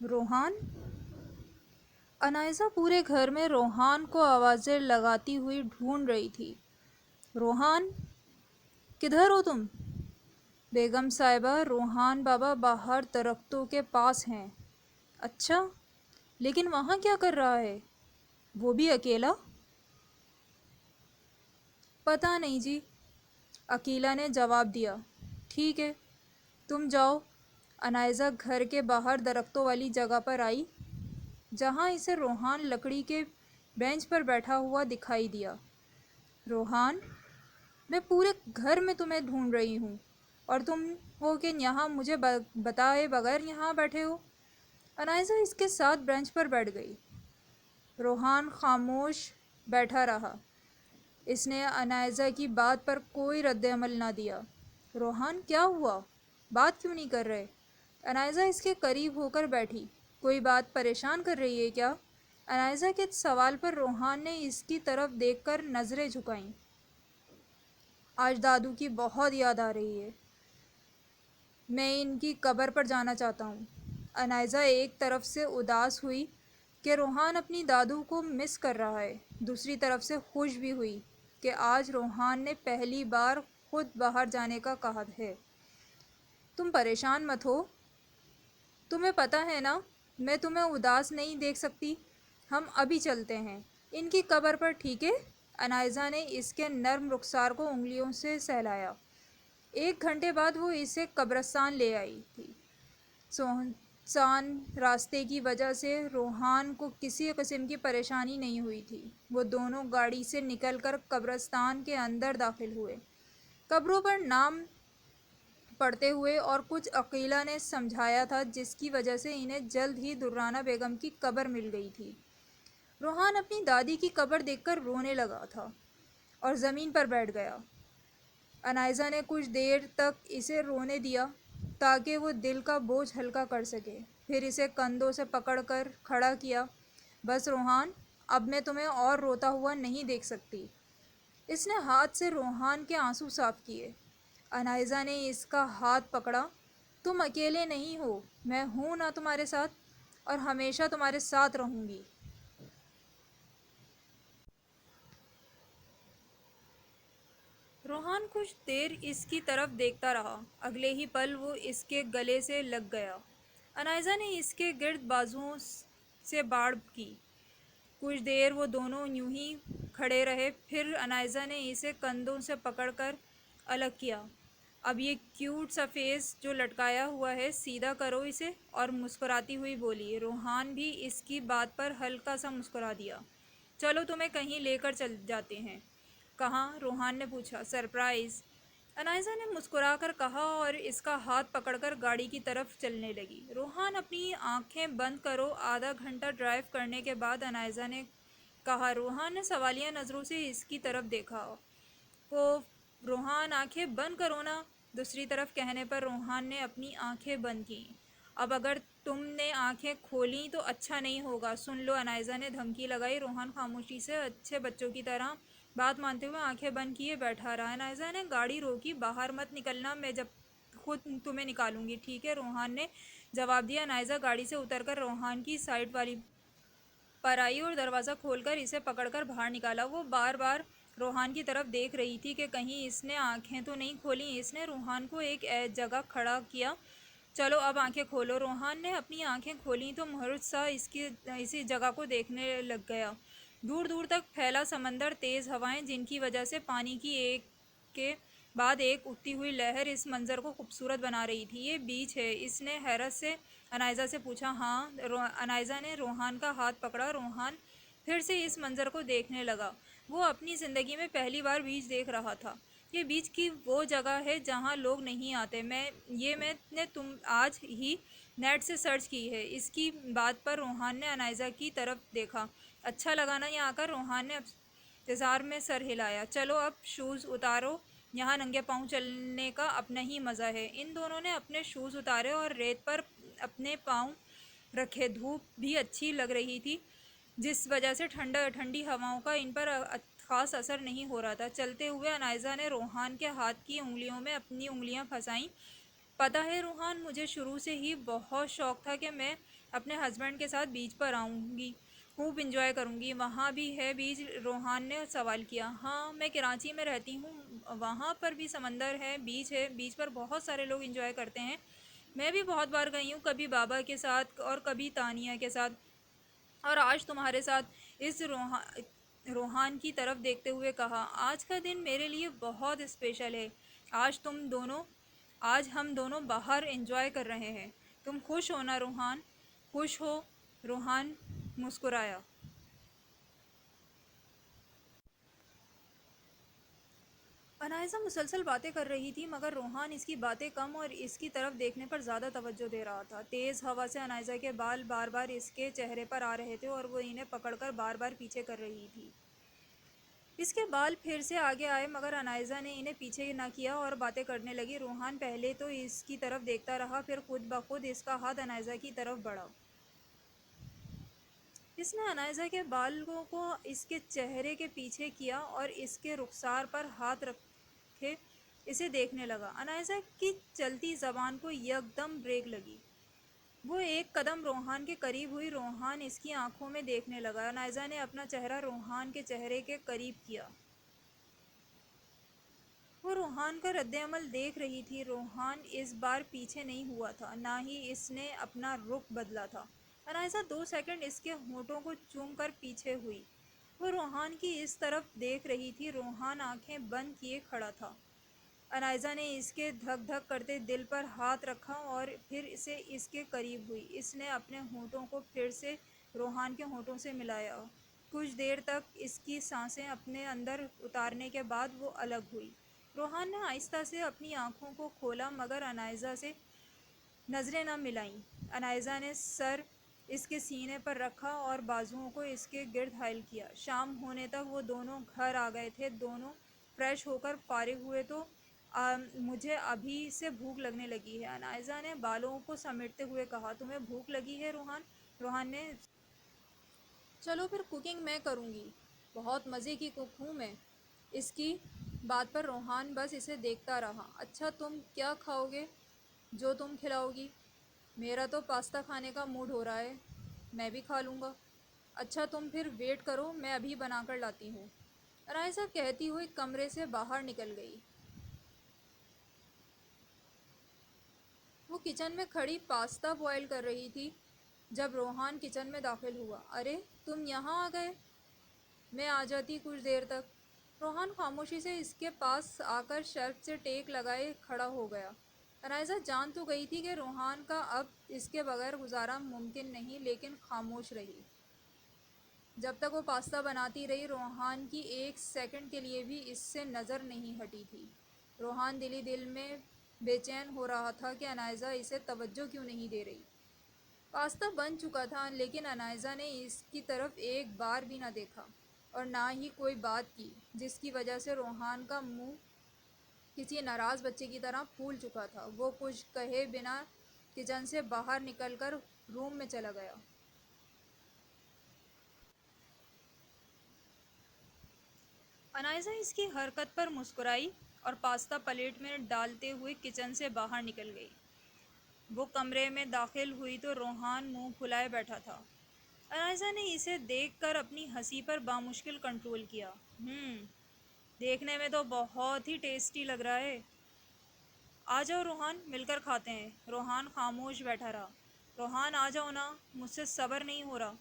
روحان؟ انائزہ پورے گھر میں روحان کو آوازیں لگاتی ہوئی ڈھونڈ رہی تھی۔ روحان، کدھر ہو تم؟ بیگم صاحبہ، روحان بابا باہر درختوں کے پاس ہیں۔ اچھا، لیکن وہاں کیا کر رہا ہے؟ وہ بھی اکیلا؟ پتہ نہیں جی، عقیلہ نے جواب دیا۔ ٹھیک ہے، تم جاؤ۔ انائزہ گھر کے باہر درختوں والی جگہ پر آئی، جہاں اسے روحان لکڑی کے بینچ پر بیٹھا ہوا دکھائی دیا۔ روحان، میں پورے گھر میں تمہیں ڈھونڈ رہی ہوں، اور تم ہو کہ یہاں مجھے بتائے بغیر یہاں بیٹھے ہو۔ انائزہ اس کے ساتھ بینچ پر بیٹھ گئی۔ روحان خاموش بیٹھا رہا۔ اس نے انائزہ کی بات پر کوئی رد عمل نہ دیا۔ روحان، کیا ہوا؟ بات کیوں نہیں کر رہے؟ انائزہ اس کے قریب ہو کر بیٹھی۔ کوئی بات پریشان کر رہی ہے کیا؟ انائزہ کے سوال پر روحان نے اس کی طرف دیکھ کر نظریں جھکائیں۔ آج دادو کی بہت یاد آ رہی ہے۔ میں ان کی قبر پر جانا چاہتا ہوں۔ انائزہ ایک طرف سے اداس ہوئی کہ روحان اپنی دادو کو مس کر رہا ہے، دوسری طرف سے خوش بھی ہوئی کہ آج روحان نے پہلی بار خود باہر جانے کا کہا ہے۔ تم پریشان مت ہو، تمہیں پتہ ہے نا میں تمہیں اداس نہیں دیکھ سکتی۔ ہم ابھی چلتے ہیں ان کی قبر پر، ٹھیک ہے؟ انائزہ نے اس کے نرم رخسار کو انگلیوں سے سہلایا۔ 1 گھنٹے بعد وہ اسے قبرستان لے آئی تھی۔ سنسان راستے کی وجہ سے روحان کو کسی قسم کی پریشانی نہیں ہوئی تھی۔ وہ دونوں گاڑی سے نکل کر قبرستان کے اندر داخل ہوئے۔ قبروں پر نام پڑھتے ہوئے اور کچھ عقیلہ نے سمجھایا تھا، جس کی وجہ سے انہیں جلد ہی درانہ بیگم کی قبر مل گئی تھی۔ روحان اپنی دادی کی قبر دیکھ کر رونے لگا تھا اور زمین پر بیٹھ گیا۔ انائزہ نے کچھ دیر تک اسے رونے دیا تاکہ وہ دل کا بوجھ ہلکا کر سکے، پھر اسے کندھوں سے پکڑ کر کھڑا کیا۔ بس روحان، اب میں تمہیں اور روتا ہوا نہیں دیکھ سکتی۔ اس نے ہاتھ سے روحان کے آنسو صاف کیے۔ انائزہ نے اس کا ہاتھ پکڑا۔ تم اکیلے نہیں ہو، میں ہوں نا تمہارے ساتھ، اور ہمیشہ تمہارے ساتھ رہوں گی۔ روحان کچھ دیر اس کی طرف دیکھتا رہا، اگلے ہی پل وہ اس کے گلے سے لگ گیا۔ انائزہ نے اس کے گرد بازوؤں سے باڑ کی۔ کچھ دیر وہ دونوں یوں ہی کھڑے رہے، پھر انائزہ نے اسے کندھوں سے پکڑ کر الگ کیا۔ اب یہ کیوٹ سا فیس جو لٹکایا ہوا ہے، سیدھا کرو اسے، اور مسکراتی ہوئی بولی۔ روحان بھی اس کی بات پر ہلکا سا مسکرا دیا۔ چلو تمہیں کہیں لے کر چل جاتے ہیں۔ کہاں؟ روحان نے پوچھا۔ سرپرائز، انائزہ نے مسکرا کر کہا اور اس کا ہاتھ پکڑ کر گاڑی کی طرف چلنے لگی۔ روحان، اپنی آنکھیں بند کرو۔ آدھا گھنٹہ ڈرائیو کرنے کے بعد انائزہ نے کہا۔ روحان نے سوالیہ نظروں سے اس کی طرف دیکھا۔ روحان، آنکھیں بند کرو نا، دوسری طرف کہنے پر روحان نے اپنی آنکھیں بند کیں۔ اب اگر تم نے آنکھیں کھولیں تو اچھا نہیں ہوگا، سن لو، انائزہ نے دھمکی لگائی۔ روحان خاموشی سے اچھے بچوں کی طرح بات مانتے ہوئے آنکھیں بند کیے بیٹھا رہا۔ انائزہ نے گاڑی روکی۔ باہر مت نکلنا، میں جب خود تمہیں نکالوں گی، ٹھیک ہے؟ روحان نے جواب دیا۔ انائزہ گاڑی سے اتر کر روحان کی سائیڈ والی پر آئی اور دروازہ کھول کر اسے پکڑ کر باہر نکالا۔ وہ بار بار روحان کی طرف دیکھ رہی تھی کہ کہیں اس نے آنکھیں تو نہیں کھولیں۔ اس نے روحان کو ایک جگہ کھڑا کیا۔ چلو اب آنکھیں کھولو۔ روحان نے اپنی آنکھیں کھولیں تو مہرت سا اسی جگہ کو دیکھنے لگ گیا۔ دور دور تک پھیلا سمندر، تیز ہوائیں جن کی وجہ سے پانی کی ایک کے بعد ایک اٹھتی ہوئی لہر اس منظر کو خوبصورت بنا رہی تھی۔ یہ بیچ ہے؟ اس نے حیرت سے انائزہ سے پوچھا۔ ہاں، انائزہ نے روحان کا ہاتھ پکڑا۔ روحان پھر سے اس منظر کو دیکھنے لگا۔ وہ اپنی زندگی میں پہلی بار بیچ دیکھ رہا تھا۔ یہ بیچ کی وہ جگہ ہے جہاں لوگ نہیں آتے۔ میں نے آج ہی نیٹ سے سرچ کی ہے۔ اس کی بات پر روحان نے انائزہ کی طرف دیکھا۔ اچھا لگا نا یہاں آ کر؟ روحان نے انتظار میں سر ہلایا۔ چلو اب شوز اتارو، یہاں ننگے پاؤں چلنے کا اپنا ہی مزہ ہے۔ ان دونوں نے اپنے شوز اتارے اور ریت پر اپنے پاؤں رکھے۔ دھوپ بھی اچھی لگ رہی تھی، جس وجہ سے ٹھنڈی ہواؤں کا ان پر خاص اثر نہیں ہو رہا تھا۔ چلتے ہوئے انائزہ نے روحان کے ہاتھ کی انگلیوں میں اپنی انگلیاں پھنسائیں۔ پتہ ہے روحان، مجھے شروع سے ہی بہت شوق تھا کہ میں اپنے ہسبینڈ کے ساتھ بیچ پر آؤں گی، خوب انجوائے کروں گی۔ وہاں بھی ہے بیچ؟ روحان نے سوال کیا۔ ہاں، میں کراچی میں رہتی ہوں، وہاں پر بھی سمندر ہے، بیچ پر بہت سارے لوگ انجوائے کرتے ہیں۔ میں بھی بہت بار گئی ہوں، کبھی بابا کے ساتھ اور کبھی تانیہ کے ساتھ، اور آج تمہارے ساتھ۔ اس روحان کی طرف دیکھتے ہوئے کہا، آج کا دن میرے لیے بہت اسپیشل ہے۔ آج ہم دونوں باہر انجوائے کر رہے ہیں۔ تم خوش ہو نا روحان؟ خوش ہو؟ روحان مسکرایا۔ انائزہ مسلسل باتیں کر رہی تھی، مگر روحان اس کی باتیں کم اور اس کی طرف دیکھنے پر زیادہ توجہ دے رہا تھا۔ تیز ہوا سے انائزہ کے بال بار بار اس کے چہرے پر آ رہے تھے اور وہ انہیں پکڑ کر بار بار پیچھے کر رہی تھی۔ اس کے بال پھر سے آگے آئے، مگر انائزہ نے انہیں پیچھے نہ کیا اور باتیں کرنے لگی۔ روحان پہلے تو اس کی طرف دیکھتا رہا، پھر خود بخود اس کا ہاتھ انائزہ کی طرف بڑھا۔ اس نے انائزہ کے بالوں کو اس کے چہرے کے پیچھے کیا اور اس کے رخسار پر ہاتھ رکھے اسے دیکھنے لگا۔ انائزہ کی چلتی زبان کو یکدم بریک لگی۔ وہ ایک قدم روحان کے قریب ہوئی۔ روحان اس کی آنکھوں میں دیکھنے لگا۔ انائزہ نے اپنا چہرہ روحان کے چہرے کے قریب کیا۔ وہ روحان کا رد عمل دیکھ رہی تھی۔ روحان اس بار پیچھے نہیں ہوا تھا، نہ ہی اس نے اپنا رخ بدلا تھا۔ انائزہ 2 سیکنڈ اس کے ہونٹوں کو چوم کر پیچھے ہوئی۔ وہ روحان کی اس طرف دیکھ رہی تھی۔ روحان آنکھیں بند کیے کھڑا تھا۔ انائزہ نے اس کے دھک دھک کرتے دل پر ہاتھ رکھا اور پھر سے اس کے قریب ہوئی۔ اس نے اپنے ہونٹوں کو پھر سے روحان کے ہونٹوں سے ملایا۔ کچھ دیر تک اس کی سانسیں اپنے اندر اتارنے کے بعد وہ الگ ہوئی۔ روحان نے آہستہ سے اپنی آنکھوں کو کھولا، مگر انائزہ سے نظریں نہ ملائیں۔ انائزہ نے سر اس کے سینے پر رکھا اور بازوؤں کو اس کے گرد حائل کیا۔ شام ہونے تک وہ دونوں گھر آ گئے تھے۔ دونوں فریش ہو کر فارغ ہوئے تو مجھے ابھی سے بھوک لگنے لگی ہے، انائزہ نے بالوں کو سمیٹتے ہوئے کہا۔ تمہیں بھوک لگی ہے روحان؟ روحان نے چلو پھر کوکنگ میں کروں گی، بہت مزے کی کک ہوں میں۔ اس کی بات پر روحان بس اسے دیکھتا رہا۔ اچھا تم کیا کھاؤ گے؟ جو تم کھلاؤ گی۔ میرا تو پاستا کھانے کا موڈ ہو رہا ہے، میں بھی کھا لوں گا۔ اچھا تم پھر ویٹ کرو، میں ابھی بنا کر لاتی ہوں۔ انائزہ کہتی ہوئی کمرے سے باہر نکل گئی۔ وہ کچن میں کھڑی پاستا بوائل کر رہی تھی جب روحان کچن میں داخل ہوا۔ ارے تم یہاں آ گئے، میں آ جاتی کچھ دیر تک۔ روحان خاموشی سے اس کے پاس آ کر شیلف سے ٹیک لگائے کھڑا ہو گیا۔ انائزہ جان تو گئی تھی کہ روحان کا اب اس کے بغیر گزارا ممکن نہیں، لیکن خاموش رہی۔ جب تک وہ پاستا بناتی رہی، روحان کی 1 سیکنڈ کے لیے بھی اس سے نظر نہیں ہٹی تھی۔ روحان دل ہی دل میں بے چین ہو رہا تھا کہ انائزہ اسے توجہ کیوں نہیں دے رہی۔ پاستا بن چکا تھا، لیکن انائزہ نے اس کی طرف ایک بار بھی نہ دیکھا اور نہ ہی کوئی بات کی، جس کی وجہ سے روحان کا منہ کسی ناراض بچے کی طرح پھول چکا تھا۔ وہ کچھ کہے بنا کچن سے باہر نکل کر روم میں چلا گیا۔ انائزہ اس کی حرکت پر مسکرائی اور پاستا پلیٹ میں ڈالتے ہوئے کچن سے باہر نکل گئی۔ وہ کمرے میں داخل ہوئی تو روحان منہ پھلائے بیٹھا تھا۔ انائزہ نے اسے دیکھ کر اپنی ہنسی پر بامشکل کنٹرول کیا۔ دیکھنے میں تو بہت ہی ٹیسٹی لگ رہا ہے۔ آ جاؤ روحان، مل کر کھاتے ہیں۔ روحان خاموش بیٹھا رہا۔ روحان آ جاؤ نا، مجھ سے صبر نہیں ہو رہا،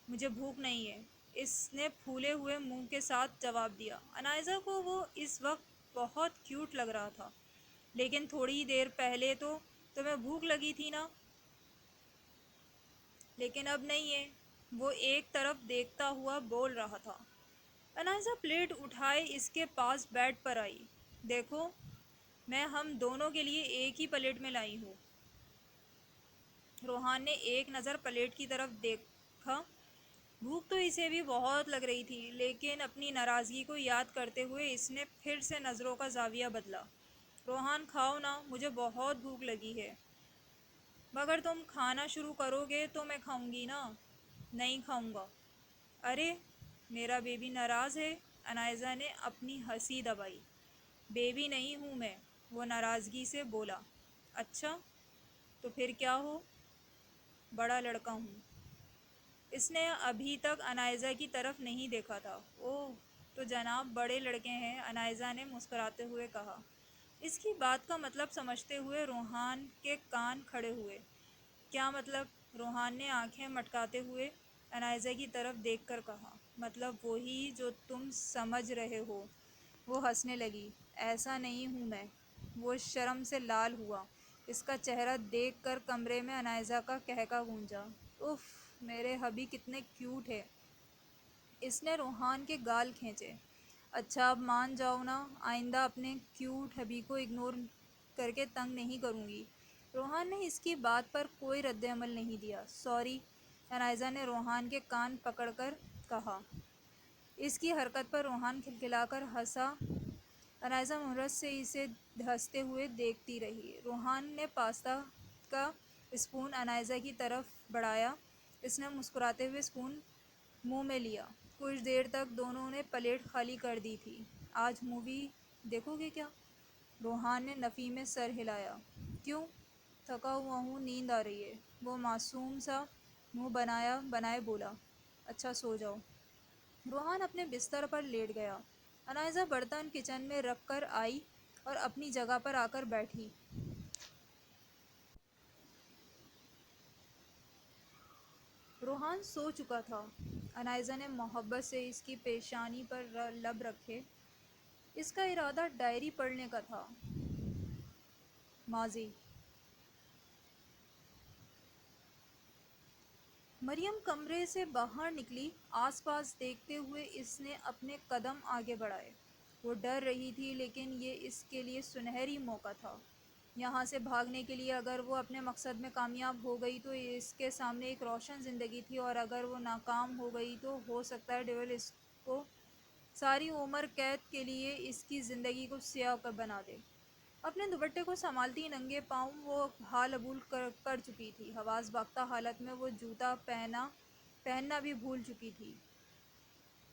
مجھے بھوک نہیں ہے، اس نے پھولے ہوئے منہ کے ساتھ جواب دیا۔ انائزہ کو وہ اس وقت بہت کیوٹ لگ رہا تھا۔ لیکن تھوڑی دیر پہلے تو تمہیں بھوک لگی تھی نا؟ لیکن اب نہیں ہے، وہ ایک طرف دیکھتا ہوا بول رہا تھا۔ انائزہ پلیٹ اٹھائے اس کے پاس بیڈ پر آئی۔ دیکھو، میں ہم دونوں کے لیے ایک ہی پلیٹ میں لائی ہوں۔ روحان نے ایک نظر پلیٹ کی طرف دیکھا۔ بھوک تو اسے بھی بہت لگ رہی تھی، لیکن اپنی ناراضگی کو یاد کرتے ہوئے اس نے پھر سے نظروں کا زاویہ بدلا۔ روحان کھاؤ نا، مجھے بہت بھوک لگی ہے۔ مگر تم کھانا شروع کرو گے تو میں کھاؤں گی نا؟ نہیں کھاؤں گا۔ ارے میرا بیبی ناراض ہے؟ انائزہ نے اپنی ہنسی دبائی۔ بیبی نہیں ہوں میں، وہ ناراضگی سے بولا۔ اچھا، تو پھر کیا ہو؟ بڑا لڑکا ہوں۔ اس نے ابھی تک انائزہ کی طرف نہیں دیکھا تھا۔ اوہ، تو جناب بڑے لڑکے ہیں، انائزہ نے مسکراتے ہوئے کہا۔ اس کی بات کا مطلب سمجھتے ہوئے روحان کے کان کھڑے ہوئے۔ کیا مطلب؟ روحان نے آنکھیں مٹکاتے ہوئے انائزہ کی طرف دیکھ کر کہا۔ مطلب وہی جو تم سمجھ رہے ہو۔ وہ ہنسنے لگی۔ ایسا نہیں ہوں میں۔ وہ شرم سے لال ہوا۔ اس کا چہرہ دیکھ کر کمرے میں انائزہ کا قہقہ گونجا۔ اف، میرے ہبی کتنے کیوٹ ہے۔ اس نے روحان کے گال کھینچے۔ اچھا اب مان جاؤ نا، آئندہ اپنے کیوٹ ہبی کو اگنور کر کے تنگ نہیں کروں گی۔ روحان نے اس کی بات پر کوئی رد عمل نہیں دیا۔ سوری، انائزہ نے روحان کے کان پکڑ کر کہا۔ اس کی حرکت پر روحان کھلکھلا کر ہنسا۔ انائزہ مہرت سے اسے ہنستے ہوئے دیکھتی رہی۔ روحان نے پاستا کا اسپون انائزہ کی طرف بڑھایا۔ اس نے مسکراتے ہوئے اسپون منہ میں لیا۔ کچھ دیر تک دونوں نے پلیٹ خالی کر دی تھی۔ آج مووی دیکھو گے کیا؟ روحان نے نفی میں سر ہلایا۔ کیوں؟ تھکا ہوا ہوں، نیند آ رہی ہے۔ وہ معصوم سا منہ بنائے بولا۔ اچھا سو جاؤ۔ روحان اپنے بستر پر لیٹ گیا۔ انائزہ برتن کچن میں رکھ کر آئی اور اپنی جگہ پر آ کر بیٹھی۔ روحان سو چکا تھا۔ انائزہ نے محبت سے اس کی پیشانی پر لب رکھے۔ اس کا ارادہ ڈائری پڑھنے کا تھا۔ ماضی۔ مریم کمرے سے باہر نکلی۔ آس پاس دیکھتے ہوئے اس نے اپنے قدم آگے بڑھائے۔ وہ ڈر رہی تھی، لیکن یہ اس کے لیے سنہری موقع تھا یہاں سے بھاگنے کے لیے۔ اگر وہ اپنے مقصد میں کامیاب ہو گئی تو اس کے سامنے ایک روشن زندگی تھی، اور اگر وہ ناکام ہو گئی تو ہو سکتا ہے ڈیول اس کو ساری عمر قید کے لیے اس کی زندگی کو سیاہ بنا دے۔ اپنے دوپٹے کو سنبھالتی ننگے پاؤں وہ حال عبور کر چکی تھی۔ حواس باختہ حالت میں وہ جوتا پہننا بھی بھول چکی تھی۔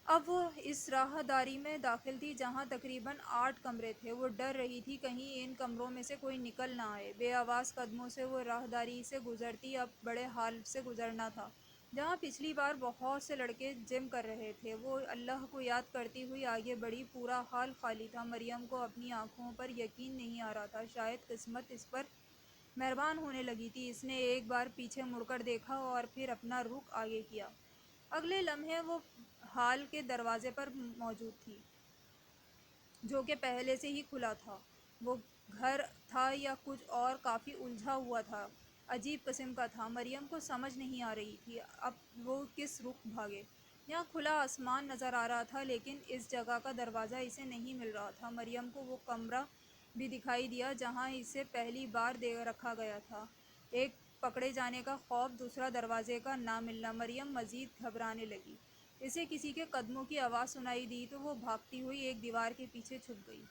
اب وہ اس راہ داری میں داخل تھی جہاں تقریباً 8 کمرے تھے۔ وہ ڈر رہی تھی کہیں ان کمروں میں سے کوئی نکل نہ آئے۔ بے آواز قدموں سے وہ راہ داری سے گزرتی۔ اب بڑے ہال سے گزرنا تھا جہاں پچھلی بار بہت سے لڑکے جم کر رہے تھے۔ وہ اللہ کو یاد کرتی ہوئی آگے بڑھی۔ پورا ہال خالی تھا۔ مریم کو اپنی آنکھوں پر یقین نہیں آ رہا تھا۔ شاید قسمت اس پر مہربان ہونے لگی تھی۔ اس نے ایک بار پیچھے مڑ کر دیکھا اور پھر اپنا رخ آگے کیا۔ اگلے لمحے وہ ہال کے دروازے پر موجود تھی، جو کہ پہلے سے ہی کھلا تھا۔ وہ گھر تھا یا کچھ اور کافی الجھا ہوا تھا، عجیب قسم کا تھا۔ مریم کو سمجھ نہیں آ رہی تھی اب وہ کس رخ بھاگے۔ یہاں کھلا آسمان نظر آ رہا تھا، لیکن اس جگہ کا دروازہ اسے نہیں مل رہا تھا۔ مریم کو وہ کمرہ بھی دکھائی دیا جہاں اسے پہلی بار رکھا گیا تھا۔ ایک پکڑے جانے کا خوف، دوسرا دروازے کا نہ ملنا۔ مریم مزید گھبرانے لگی۔ اسے کسی کے قدموں کی آواز سنائی دی تو وہ بھاگتی ہوئی ایک دیوار کے پیچھے چھپ گئی۔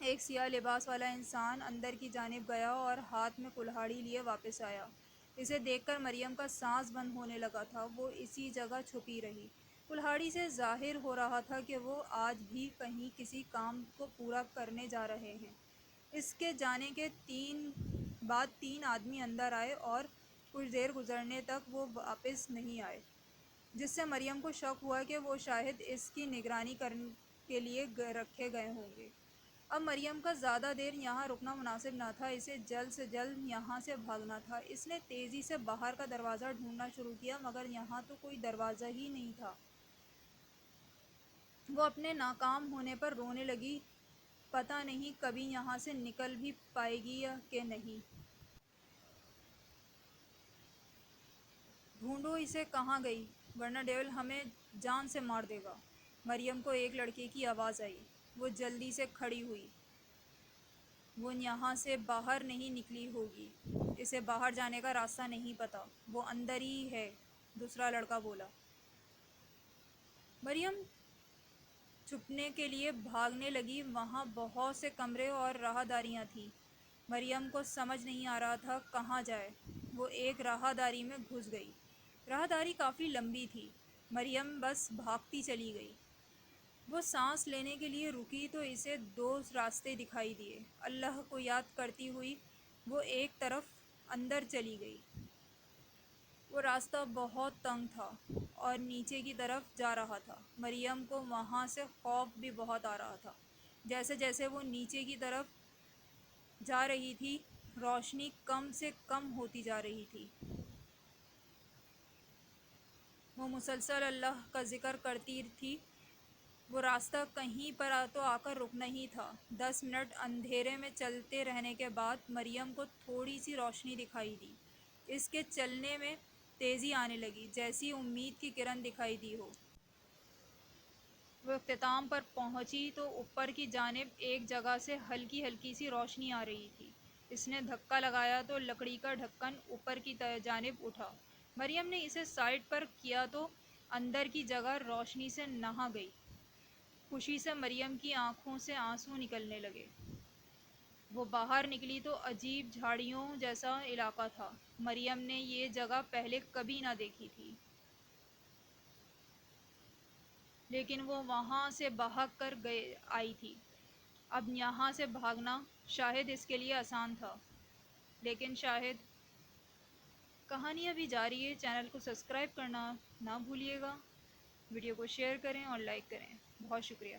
ایک سیاہ لباس والا انسان اندر کی جانب گیا اور ہاتھ میں کلہاڑی لیے واپس آیا۔ اسے دیکھ کر مریم کا سانس بند ہونے لگا تھا۔ وہ اسی جگہ چھپی رہی۔ کلہاڑی سے ظاہر ہو رہا تھا کہ وہ آج بھی کہیں کسی کام کو پورا کرنے جا رہے ہیں۔ اس کے جانے کے بعد 3 آدمی اندر آئے اور کچھ دیر گزرنے تک وہ واپس نہیں آئے، جس سے مریم کو شک ہوا کہ وہ شاید اس کی نگرانی کے لیے رکھے گئے ہوں گے۔ اب مریم کا زیادہ دیر یہاں رکنا مناسب نہ تھا۔ اسے جلد سے جلد یہاں سے بھاگنا تھا۔ اس نے تیزی سے باہر کا دروازہ ڈھونڈنا شروع کیا، مگر یہاں تو کوئی دروازہ ہی نہیں تھا۔ وہ اپنے ناکام ہونے پر رونے لگی۔ پتہ نہیں کبھی یہاں سے نکل بھی پائے گی کہ نہیں۔ ڈھونڈو اسے، کہاں گئی، ورنہ ڈیول ہمیں جان سے مار دے گا۔ مریم کو ایک لڑکے کی آواز آئی۔ وہ جلدی سے کھڑی ہوئی۔ وہ یہاں سے باہر نہیں نکلی ہوگی۔ اسے باہر جانے کا راستہ نہیں پتا۔ وہ اندر ہی ہے، دوسرا لڑکا بولا۔ مریم چھپنے کے لیے بھاگنے لگی۔ وہاں بہت سے کمرے اور راہ داریاں تھیں۔ مریم کو سمجھ نہیں آ رہا تھا کہاں جائے۔ وہ ایک راہ داری میں گھس گئی۔ راہ داری کافی لمبی تھی۔ مریم بس بھاگتی چلی گئی۔ وہ سانس لینے کے لیے رکی تو اسے 2 راستے دکھائی دیے۔ اللہ کو یاد کرتی ہوئی وہ ایک طرف اندر چلی گئی۔ وہ راستہ بہت تنگ تھا اور نیچے کی طرف جا رہا تھا۔ مریم کو وہاں سے خوف بھی بہت آ رہا تھا۔ جیسے جیسے وہ نیچے کی طرف جا رہی تھی، روشنی کم سے کم ہوتی جا رہی تھی۔ وہ مسلسل اللہ کا ذکر کرتی تھی۔ وہ راستہ کہیں پر تو آ کر رکنا ہی تھا۔ 10 منٹ اندھیرے میں چلتے رہنے کے بعد مریم کو تھوڑی سی روشنی دکھائی دی۔ اس کے چلنے میں تیزی آنے لگی، جیسی امید کی کرن دکھائی دی ہو۔ وہ اختتام پر پہنچی تو اوپر کی جانب ایک جگہ سے ہلکی ہلکی سی روشنی آ رہی تھی۔ اس نے دھکا لگایا تو لکڑی کا ڈھکن اوپر کی جانب اٹھا۔ مریم نے اسے سائڈ پر کیا تو اندر کی جگہ روشنی سے نہا گئی۔ خوشی سے مریم کی آنکھوں سے آنسو نکلنے لگے۔ وہ باہر نکلی تو عجیب جھاڑیوں جیسا علاقہ تھا۔ مریم نے یہ جگہ پہلے کبھی نہ دیکھی تھی، لیکن وہ وہاں سے بھاگ کر آئی تھی۔ اب یہاں سے بھاگنا شاید اس کے لیے آسان تھا، لیکن شاید کہانی ابھی جاری ہے۔ چینل کو سبسکرائب کرنا نہ بھولیے گا، ویڈیو کو شیئر کریں اور لائک کریں۔ بہت شکریہ۔